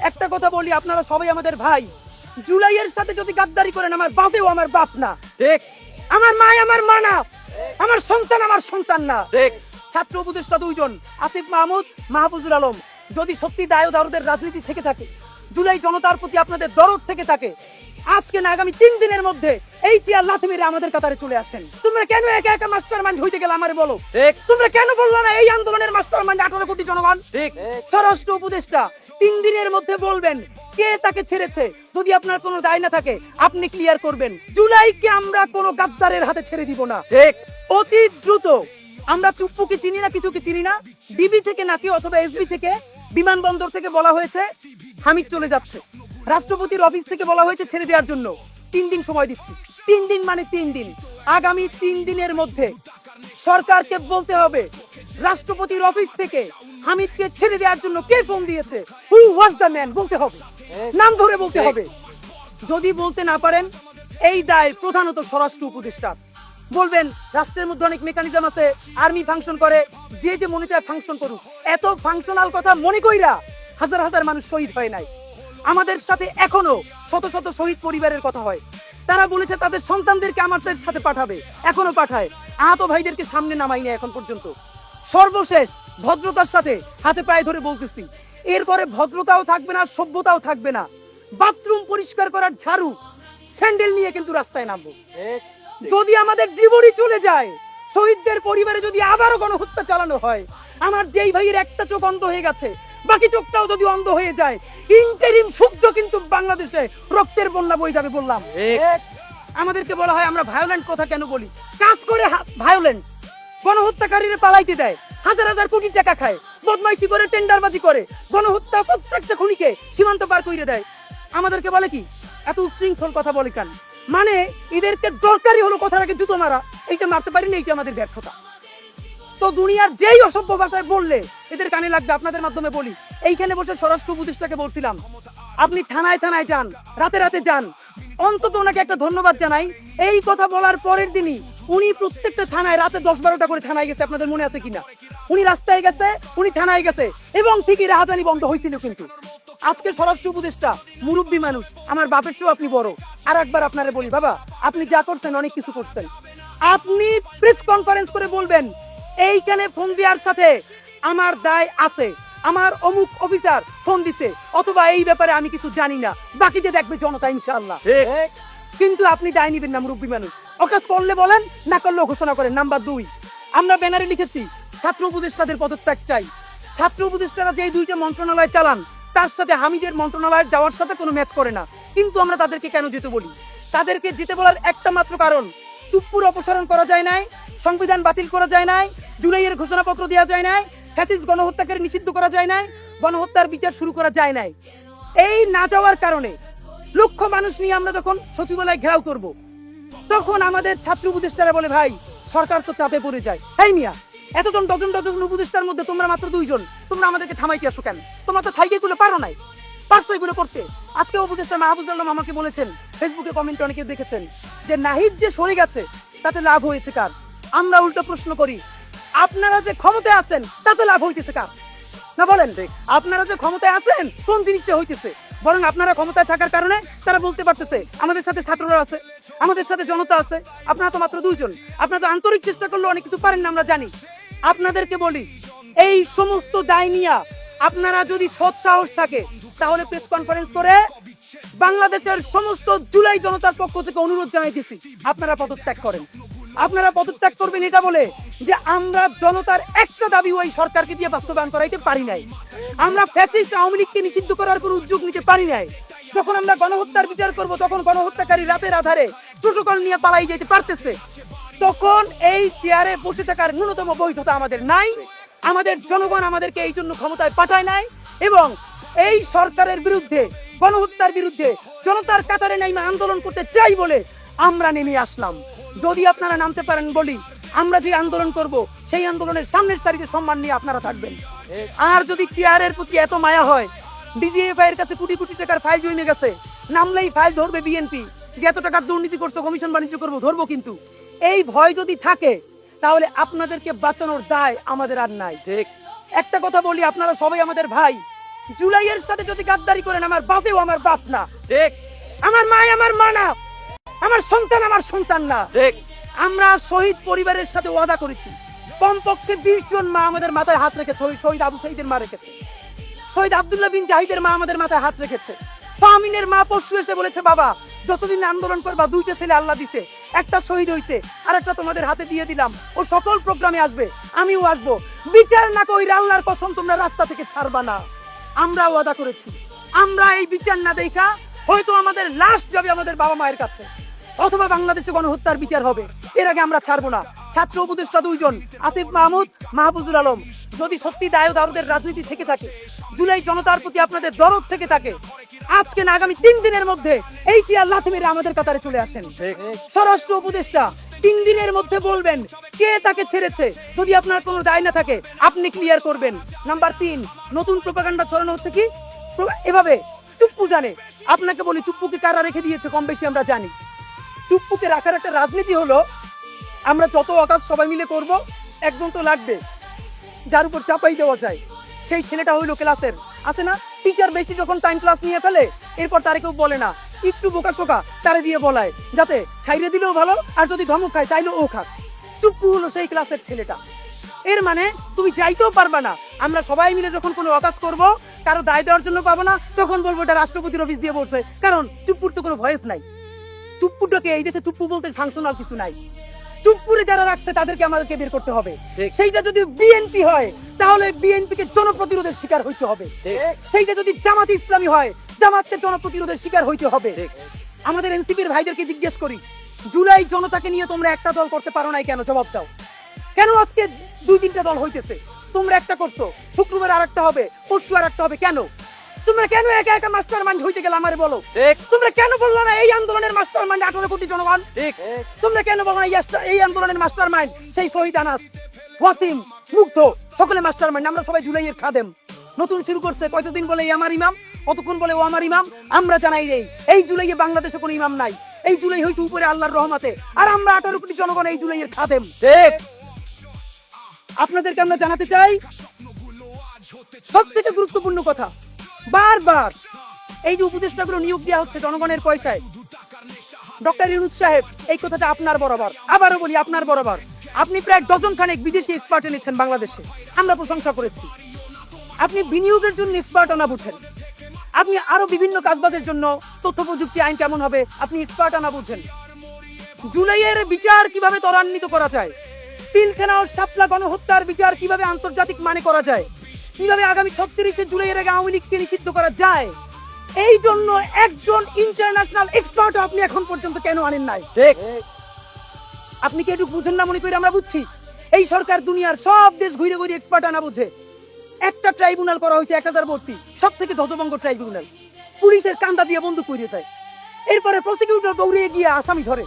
একটা কথা বলি, আপনারা সবাই আমাদের ভাই। জুলাইয়ের সাথে যদি গাদ্দারি করেন, আমার বাপেও আমার বাপ না, ঠিক আমার মা আমার মা না, আমার সন্তান আমার সন্তান না। ঠিক। ছাত্র উপদেষ্টা দুইজন, আসিফ মাহমুদ, মাহফুজুল আলম, যদি সত্যি দায় ও দারদের রাজনীতি থেকে থাকে, জুলাই জনতার প্রতি আপনাদের দরদ থেকে থাকে, আজকে না আগামী 3 দিনের মধ্যে এই চেয়ার লাথি মেরে আমাদের কাতারে চলে আসেন। তোমরা কেন একা একা মাস্টার মাইন্ড হইতে গেলে আমারে বলো? ঠিক তোমরা কেন বললো না এই আন্দোলনের মাস্টার মাইন্ড 18 কোটি জনগণ? ঠিক। স্বরাষ্ট্র উপদেষ্টা 3 দিনের মধ্যে বলবেন কে তাকে ছেড়েছে। যদি আপনার কোনো দায় না থাকে আপনি ক্লিয়ার করবেন। জুলাইকে আমরা কোনো গাদ্দারের হাতে ছেড়ে দিব না। ঠিক। অতি দ্রুত, আমরা চুপ্পুকে চিনি না, কিছুকে চিনি না, ডিবি থেকে নাকি অথবা এসবি থেকে, বিমানবন্দর থেকে বলা হয়েছে হামিদ চলে যাচ্ছে, রাষ্ট্রপতির অফিস থেকে বলা হয়েছে ছেড়ে দেওয়ার জন্য। 3 দিন সময় দিচ্ছি। 3 দিন মানে 3 দিন। আগামী 3 দিনের মধ্যে সরকারকে বলতে হবে রাষ্ট্রপতির অফিস থেকে হামিদকে ছেড়ে দেওয়ার জন্য কে ফোন দিয়েছে, হু ওয়াজ দ্য ম্যান, বলতে হবে, নাম ধরে বলতে হবে। যদি বলতে না পারেন, এই দায় প্রধানত স্বরাষ্ট্র উপদেষ্টা। বলবেন রাষ্ট্রের মধ্যে অনেক মেকানিজম আছে, আর্মি ফাংশন করে, যে যে মনে চায় ফাংশন করুক। এত ফাংশনাল কথা মনে কইরা হাজার হাজার মানুষ শহীদ হয় নাই। আমাদের সাথে এখনো শত শত শহীদ পরিবারের কথা হয়। তারা বলেছে তাদের সন্তানদেরকে আমাদের সাথে পাঠাবে, এখনো পাঠায়। আহত ভাইদেরকে সামনে নামাই না এখন পর্যন্ত। সর্বশেষ ভদ্রতার সাথে হাতে পায়ে ধরে বলতেছি, এরপরে ভদ্রতাও থাকবে না, সভ্যতাও থাকবে না। বাথরুম পরিষ্কার করার ঝাড়ু, স্যান্ডেল নিয়ে কিন্তু রাস্তায় নামবো। যদি আমাদের জীবনই চলে যায়, শহীদদের পরিবারে যদি আবারও গণহত্যা চালানো হয়, আমার যেই ভাইয়ের একটা চোখ অন্ধ হয়ে গেছে, বাকি চোখটাও যদি অন্ধ হয়ে যায়, ইন্টারিম শুদ্ধ কিন্তু বাংলাদেশে রক্তের বন্যা বয়ে যাবে। বললাম আমাদেরকে বলা হয় আমরা ভায়োলেন্ট কথা কেন বলি, কাজ করে ভায়োলেন্ট। গণহত্যাকারীরা পালাইতে দেয়, হাজার হাজার কোটি টাকা খায়, বদমাইশি করে, টেন্ডারবাজি করে, গণহত্যা প্রত্যেকটা খুনিকে সীমান্ত পার করে দেয়। আমাদেরকে বলে কি এত উচ্ছৃঙ্খল কথা বলে কেন? মানে এদেরকে দরকারি হলো কথার আগে জুতো মারা, এইটা মারতে পারিনি, এইটা আমাদের ব্যর্থতা। তো দুনিয়ার যেই অসভ্য ভাষায় বললে এদের কানে লাগবে। আপনাদের মাধ্যমে বলি, এইখানে বসে স্বরাষ্ট্র উপদেষ্টাকে বলছিলাম, আপনি থানায় থানায় যান, রাতে রাতে যান, অন্তত ওনাকে একটা ধন্যবাদ জানাই। এই কথা বলার পরের দিনই উনি প্রত্যেকটা থানায় রাতে 10-12টা করে থানায় গেছে। আপনাদের মনে আছে কিনা? উনি রাস্তায় গেছে, উনি থানায় গেছে, এবং ঠিকই রাহাজানি বন্ধ হয়েছিল। কিন্তু আজকে স্বরাষ্ট্র উপদেষ্টা মুরব্বী মানুষ, আমার বাপের চেয়েও আপনি বড়। আর একবার আপনারে বলি, বাবা আপনি যা করছেন অনেক কিছু করছেন। আপনি প্রেস কনফারেন্স করে বলবেন এইখানে ফোন দেওয়ার সাথে আমার দায় আছে, আমার অমুক অফিসার ফোন দিছে, অথবা এই ব্যাপারে আমি কিছু জানি না, বাকি যে দেখবে জনতা ইনশাআল্লাহ। কিন্তু আপনি দায় নিবেন না, মুরব্বী মানুষ। অকাজ করলে বলেন, না করলেও ঘোষণা করেন। নাম্বার 2, আমরা ব্যানারে লিখেছি ছাত্র উপদেষ্টাদের পদত্যাগ চাই। ছাত্র উপদেষ্টারা যে 2টা মন্ত্রণালয় চালান, তার সাথে হামিদের মন্ত্রণালয় যাওয়ার সাথে কোনো ম্যাচ করে না। কিন্তু আমরা তাদেরকে কেন যেতে বলি? তাদেরকে যেতে বলার একটা মাত্র কারণ, চুপ্পুর অপসারণ করা যায় নাই, সংবিধান বাতিল করা যায় নাই, জুলাইয়ের ঘোষণাপত্র দেওয়া যায় নাই, ফ্যাসিস্ট গণহত্যাকে নিষিদ্ধ করা যায় নাই, গণহত্যার বিচার শুরু করা যায় নাই। এই না যাওয়ার কারণে লক্ষ মানুষ নিয়ে আমরা যখন সচিবালয় ঘেরাও করব, তখন আমাদের ছাত্র উপদেষ্টারা বলে, ভাই সরকার তো চাপে পড়ে যায়। এই মিয়া, এতজন ডজন ডজন উপদেষ্টার মধ্যে তোমরা মাত্র 2 জন, তোমরা আমাদেরকে থামাইতে আসো কেন? তোমরা তো থাইকে গুলো পারো নাই, পারছো এগুলো করতে। আজকে উপদেষ্টা মাহফুজুল আলম আমাকে বলেছেন, ফেসবুকে কমেন্টে অনেকে দেখেছেন, যে নাহিদ যে সরে গেছে তাতে লাভ হয়েছে কার? আমরা উল্টো প্রশ্ন করি, আপনারা যে ক্ষমতায় আছেন তাতে লাভ হইতেছে কার? না বলেন, আপনারা যে ক্ষমতায় আছেন কোন জিনিসটা হইতেছে? বরং আপনারা ক্ষমতায় থাকার কারণে তারা বলতে পারতেছে আমাদের সাথে ছাত্ররা আছে, আমাদের সাথে জনতা আছে। আপনারা তো মাত্র 2 জন, আপনারা তো আন্তরিক চেষ্টা করলে অনেক কিছু পারেন না, আমরা জানি। আপনাদেরকে বলি, এই সমস্ত দায় নিয়ে আপনারা যদি সৎ সাহস থাকে, তাহলে প্রেস কনফারেন্স করে বাংলাদেশের সমস্ত জুলাই জনতার পক্ষ থেকে অনুরোধ জানাইতেছি, আপনারা পদত্যাগ করেন। আপনারা পদত্যাগ করবেন এটা বলে যে আমরা জনতার একটা দাবি ওই সরকারকে দিয়ে বাস্তবায়ন করাইতে পারি নাই। আমরা ফ্যাসিস্ট আওয়ামী লীগকে নিষিদ্ধ করার কোনো উদ্যোগ নিতে পারি নাই। যখন আমরা গণহত্যার বিচার করব, তখন গণহত্যাকারী রাতের আধারে প্রোটোকল নিয়ে পালাই যেতে পারতেছে। তখন এই চেয়ারে বসে থাকার ন্যূনতম বৈধতা আমাদের নাই। আমাদের জনগণ আমাদেরকে এই জন্য ক্ষমতায় পাঠায় নাই, এবং এই সরকারের বিরুদ্ধে, গণহত্যার বিরুদ্ধে জনতার কাতারে নেমে আন্দোলন করতে চাই বলে আমরা নেমে আসলাম। যদি আপনারা নামতে পারেন, বলি আমরা যে আন্দোলন করব সেই আন্দোলনের সামনের সারিতে সম্মান নিয়ে আপনারা থাকবেন। আর যদি চেয়ারের প্রতি এত মায়া হয়, ডিজিএফআই এর কাছে কোটি কোটি টাকার ফাইল জমে গেছে, নামলেই ফাইল ধরবে বিএনপি, যে এত টাকার দুর্নীতি করছো, কমিশন বাণিজ্য করবো, ধরবো। কিন্তু এই ভয় যদি থাকে, তাহলে আপনাদেরকে বাঁচানোর দায় আমাদের আর নাই। ঠিক। একটা কথা বলি, আপনারা সবাই আমাদের ভাই। জুলাইয়ের সাথে যদি গাদ্দারি করেন, আমার বাপেও আমার বাপ না, ঠিক আমার মা আমার মা না, আমার সন্তান না। ঠিক আমরা শহীদ পরিবারের সাথে ওয়াদা করেছি, কমপক্ষে 20 জন মা আমাদের মাথায় হাত রেখেছে। শহীদ আবু সাইদের মা রেখেছে, শহীদ আব্দুল্লাহ বিন জাহিদের মা আমাদের মাথায় হাত রেখেছে। ফাহমিনের মা পরশু এসে বলেছে, বাবা যতদিন আন্দোলন করবা, 2টা ছেলে আল্লাহ দিছে, একটা শহীদ হইছে, আর একটা তোমাদের হাতে দিয়ে দিলাম, ও সকল প্রোগ্রামে আসবে, আমিও আসবো। বিচার না কইরা আল্লাহর কসম তোমরা রাস্তা থেকে ছাড়বা না। আমরা ওয়াদা করেছি, আমরা এই বিচার না দেখা হয়তো আমাদের লাশ যাবে আমাদের বাবা মায়ের কাছে, অথবা বাংলাদেশে গণহত্যার বিচার হবে, এর আগে আমরা ছাড়বো না। ছাত্র উপদেষ্টা 2 জন, আসিফ মাহমুদ, মাহফুজুল আলম, যদি সত্যি দায়দারদের রাজনীতি থেকে থাকে, জুলাই জনতার প্রতি আপনাদের দরদ থেকে থাকে, আজকে না আগামী 3 দিনের মধ্যে এই টিয়ার লাথি মেরে আমাদের কাতারে চলে আসেন। স্বরাষ্ট্র উপদেষ্টা 3 দিনের মধ্যে বলবেন কে তাকে ছেড়েছে। যদি আপনার কোনো দায় না থাকে আপনি ক্লিয়ার করবেন। নাম্বার 3, নতুন প্রোপাগান্ডা ছড়ানো হচ্ছে কি এভাবে, চুপ্পু জানে। আপনাকে বলি, চুপ্পুকে কারা রেখে দিয়েছে কম বেশি আমরা জানি। চুপ্পুকে রাখার একটা রাজনীতি হলো, আমরা যত অকাজ সবাই মিলে করব, একজন তো লাগবে যার উপর চাপাই দেওয়া যায়। সেই ছেলেটা হইলো ক্লাসের, আছে না, টিচার বেশি যখন টাইম ক্লাস নিয়ে ফেলে, এরপর তারে কেউ বলে না, একটু বোকা শোকা তারে দিয়ে বলায়, যাতে ছাইরে দিলেও ভালো, আর যদি ধমক খায় চাইলেও ও খাক। চুপ্পু হলো সেই ক্লাসের ছেলেটা। এর মানে তুমি যাইতেও পারবা না। আমরা সবাই মিলে যখন কোনো অকাজ করব, কারো দায় দেওয়ার জন্য পাবো না, তখন বলবো এটা রাষ্ট্রপতির অফিস দিয়ে বলছে, কারণ চুপ্পুর তো কোনো ভয়েস নাই। চুপ্পুটাকে এই দেশে চুপ্পু বলতে ফাংশনাল কিছু নাই। চুপ্পুরে যারা রাখছে তাদেরকে আমাদেরকে বের করতে হবে। সেইটা যদি বিএনপি হয়, তাহলে বিএনপিকে জনপ্রতিরোধের শিকার হইতে হবে। সেইটা যদি জামাত ইসলামী হয়, জামাতকে জনপ্রতিরোধের শিকার হইতে হবে। আমাদের এনসিপির ভাইদেরকে জিজ্ঞেস করি, জুলাই জনতাকে নিয়ে তোমরা একটা দল করতে পারো নাই কেন? জবাব দাও। কেন আজকে 2-3টা দল হইতেছে? তোমরা একটা করছো, শুক্রবার আরেকটা হবে, পরশু আরেকটা হবে, কেন? তোমরা কেন একা একা মাস্টার মাইন্ড হইতে গেলে আমারে বলো। তোমরা কেন বললো না এই আন্দোলনের মাস্টার মাইন্ড 18 কোটি জনগণ? তোমরা কেন বলো না এই আন্দোলনের মাস্টার মাইন্ড সেই শহীদ আনাস, ওয়াসিম, মুগ্ধ, সকলে মাস্টার মাইন্ড? আমরা সবাই জুলাইয়ের খাদেম। নতুন শুরু করছে, কতদিন বলে এই আমার ইমাম, কতক্ষণ বলে ও আমার ইমাম। আমরা জানাই দেই, এই জুলাইয়ে বাংলাদেশে কোনো ইমাম নাই। এই জুলাই হইতে উপরে আল্লাহর রহমতে, আর আমরা 18 কোটি জনগণ এই জুলাইয়ের খাদেম। ঠিক। আপনাদেরকে আমরা জানাতে চাই সবথেকে গুরুত্বপূর্ণ কথা, বারবার এই যে উপদেষ্টাগুলো নিয়োগ দেওয়া হচ্ছে জনগণের পয়সায়, ডক্টর ইউনূস সাহেব এই কথাটা আপনার বরাবর, আবারও বলি আপনার বরাবর। আপনি প্রায় ডজন খানেক বিদেশি এক্সপার্ট এনেছেন বাংলাদেশে, আমরা প্রশংসা করেছি। আপনি বিনিয়োগের জন্য এক্সপার্ট আনা বুঝেন, আপনি আরো বিভিন্ন কাজবাজের জন্য তথ্য প্রযুক্তি আইন কেমন হবে আপনি এক্সপার্ট আনা বুঝেন। জুলাইয়ের বিচার কিভাবে ত্বরান্বিত করা যায়, পিলখানা ও শাপলা গণহত্যার বিচার কিভাবে আন্তর্জাতিক মানে করা যায়, কিভাবে আগামী 36শে জুলাইয়ের আগে আওয়ামী লীগকে নিষিদ্ধ করা যায়, এই জন্য একজন ইন্টারন্যাশনাল এক্সপার্ট আপনি এখন পর্যন্ত কেন আনেন নাই? ঠিক। আপনি কি একটু বুঝেন না মনে করি আমরা বুঝছি? এই সরকার দুনিয়ার সব দেশ ঘুরে ঘুরে এক্সপার্ট আনা বুঝে। একটা ট্রাইব্যুনাল করা হয়েছে 1000 বর্ষী, সব থেকে ধ্বজভঙ্গ ট্রাইব্যুনাল, পুলিশের কান্দা দিয়ে বন্দুক করে যায়, এরপরে প্রসিকিউটর দৌড়িয়ে গিয়ে আসামি ধরে।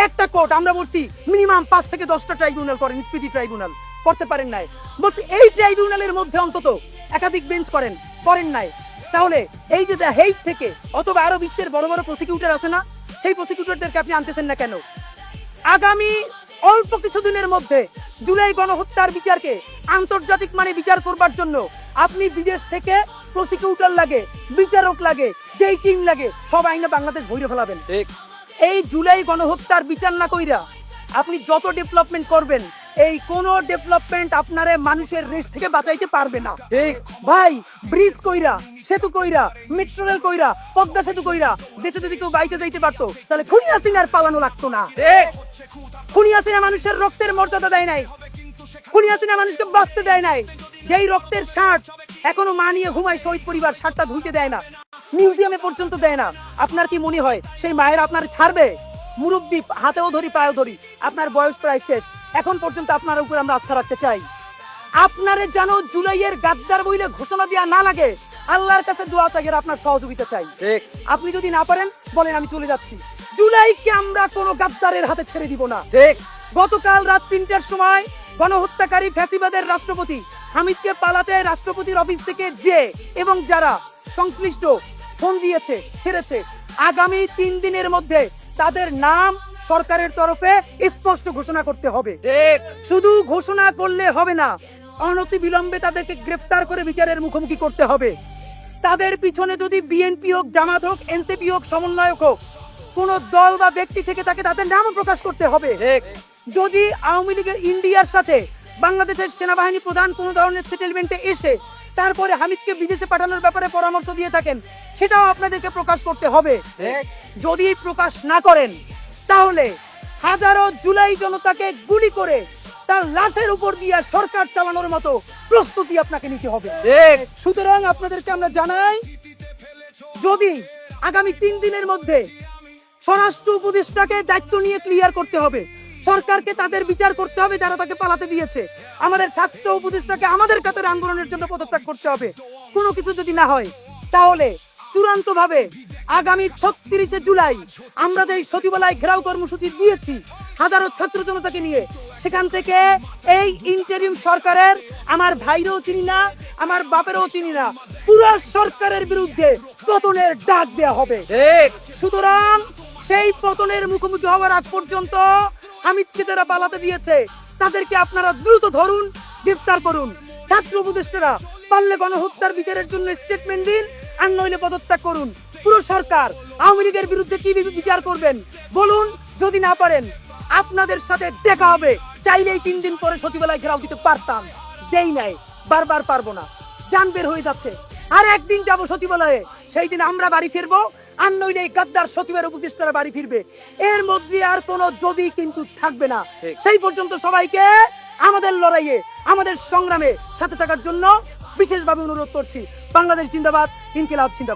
একটা কোর্ট আমরা বলছি মিনিমাম 5 থেকে 10টা ট্রাইব্যুনাল করেন, স্পিডি ট্রাইব্যুনাল করতে পারেন নাই। বলছি এই ট্রাইব্যুনালের মধ্যে অন্তত একাধিক বেঞ্চ করেন নাই। তাহলে এই যে হেইট থেকে অথবা আরো বিশ্বের বড় বড় প্রসিকিউটর আছে না, সেই প্রসিকিউটরদেরকে আপনি আনতেছেন না কেন? আগামী অল্প কিছুদিনের মধ্যে জুলাই গণহত্যার বিচারকে আন্তর্জাতিক মানে বিচার করবার জন্য আপনি বিদেশ থেকে প্রসিকিউটর লাগে, বিচারক লাগে, যেই টিম লাগে, সব আইনে বাংলাদেশ ভরে ফেলাবেন। ঠিক। এই জুলাই গণহত্যার বিচার না কইরা আপনি যত ডেভেলপমেন্ট করবেন, এই কোন ডেভেলপমেন্ট আপনারে মানুষের রেস থেকে বাঁচাইতে পারবে না। ঠিক ভাই, ব্রিজ কইরা, সেতু কইরা, মেট্রো রেল কইরা, পদ্মা সেতু কইরা দেশে যদি কেউ বাইকে যাইতে পারতো, তাহলে খুনি হাসিনার পালানো লাগতো না। ঠিক। খুনি হাসিনা মানুষের রক্তের মর্যাদা দেয় নাই, খুনি হাসিনা মানুষকে বাঁচতে দেয় নাই। যেই রক্তের শার্ট এখনো মা নিয়ে ঘুমায় শহীদ পরিবার, শার্টটা ধুইতে দেয় না, মিউজিয়ামে পর্যন্ত দেয় না। আপনার কি মনে হয় সেই মায়ের আপনার ছাড়বে? মুরব্বী, হাতেও ধরি পায়েও ধরি, আপনার বয়স প্রায় শেষ, এখন পর্যন্ত আপনার উপর আমরা আস্থা রাখতে চাই। আপনারে যেন জুলাইয়ের গাদ্দার বইলে ঘোষণা দেওয়া না লাগে, আল্লাহর কাছে দোয়া চাই, আপনার সহযোগিতা চাই। আপনি যদি না পারেন বলেন আমি চলে যাচ্ছি। জুলাইকে আমরা কোনো গাদ্দারের হাতে ছেড়ে দিব না। ঠিক। গতকাল রাত 3টার সময় গণহত্যাকারী ফ্যাসিবাদের রাষ্ট্রপতি হামিদকে পালাতে রাষ্ট্রপতির অফিস থেকে যে এবং যারা সংশ্লিষ্ট ফোন দিয়েছে, ছেড়েছে, আগামী 3 দিনের মধ্যে তাদের নাম সরকারের তরফে স্পষ্ট ঘোষণা করতে হবে। ঠিক। শুধু ঘোষণা করলে হবে না, অনতি বিলম্বে তাদেরকে গ্রেফতার করে বিচারের মুখোমুখি করতে হবে। তাদের পিছনে যদি বিএনপি হোক, জামাত হোক, এনসিপি হোক, সমন্বয়ক হোক, কোন দল বা ব্যক্তি থেকে তাকে তাদের নাম প্রকাশ করতে হবে। যদি আওয়ামী লীগের ইন্ডিয়ার সাথে বাংলাদেশের সেনাবাহিনী প্রধান কোন ধরনের সেটেলমেন্টে এসে তারপরে হামিদকে বিদেশে পাঠানোর ব্যাপারে পরামর্শ দিয়ে থাকেন, সেটাও আপনাদেরকে প্রকাশ করতে হবে। যদি প্রকাশ না করেন তাহলে হাজারো জুলাই জনতাকে গুলি করে তার লাশের উপর দিয়ে সরকার চালানোর মতো প্রস্তুতি আপনাকে নিতে হবে। সুতরাং আপনাদেরকে আমরা জানাই, যদি আগামী 3 দিনের মধ্যে স্বরাষ্ট্র উপদেষ্টাকে দায়িত্ব নিয়ে ক্লিয়ার করতে হবে, সরকারকে তাদের বিচার করতে হবে যারা তাকে পালাতে দিয়েছে, আমাদের স্বাস্থ্য উপদেষ্টাকে আমাদের কাতারে আন্দোলনের জন্য পদত্যাগ করতে হবে। কোনো কিছু যদি না হয় তাহলে চূড়ান্ত ভাবে আগামী 36শে জুলাই আমরা যে সচিবালয় ঘেরাও কর্মসূচি দিয়েছি হাজারো ছাত্র জনতাকে নিয়ে, সেখান থেকে এই ইন্টারিম সরকারের আমার ভাইরও চিনি না, আমার বাপেরও চিনি না, পুরো সরকারের বিরুদ্ধে পতনের ডাক দেওয়া হবে। সুতরাং সেই পতনের মুখোমুখি হওয়ার আগ পর্যন্ত হামিদকে যারা পালাতে দিয়েছে তাদেরকে আপনারা দ্রুত ধরুন, গ্রেফতার করুন। ছাত্র উপদেষ্টারা পারলে গণহত্যার বিচারের জন্য স্টেটমেন্ট দিন, আর নইলে পদত্যাগ করুন। পুরো সরকার আওয়ামী লীগের বিরুদ্ধে কি বিচার করবেন বলুন। যদি না পারেন আপনাদের সাথে দেখা হবে। চাইলেই 3 দিন পরে সচিবালয় ঘেরাও দিতে পারতাম, দেই নাই, বারবার পারবো না, জান বের হয়ে যাচ্ছে। আর একদিন যাব সচিবালয়ে, সেই দিন আমরা বাড়ি ফিরবো, আর নইলে এই গাদ্দার সচিবের উপদেষ্টারা বাড়ি ফিরবে। এর মধ্যে আর কোনো যদি কিন্তু থাকবে না। সেই পর্যন্ত সবাইকে আমাদের লড়াইয়ে, আমাদের সংগ্রামে সাথে থাকার জন্য বিশেষভাবে অনুরোধ করছি। বাংলাদেশ জিন্দাবাদ, ইনকিলাব জিন্দাবাদ।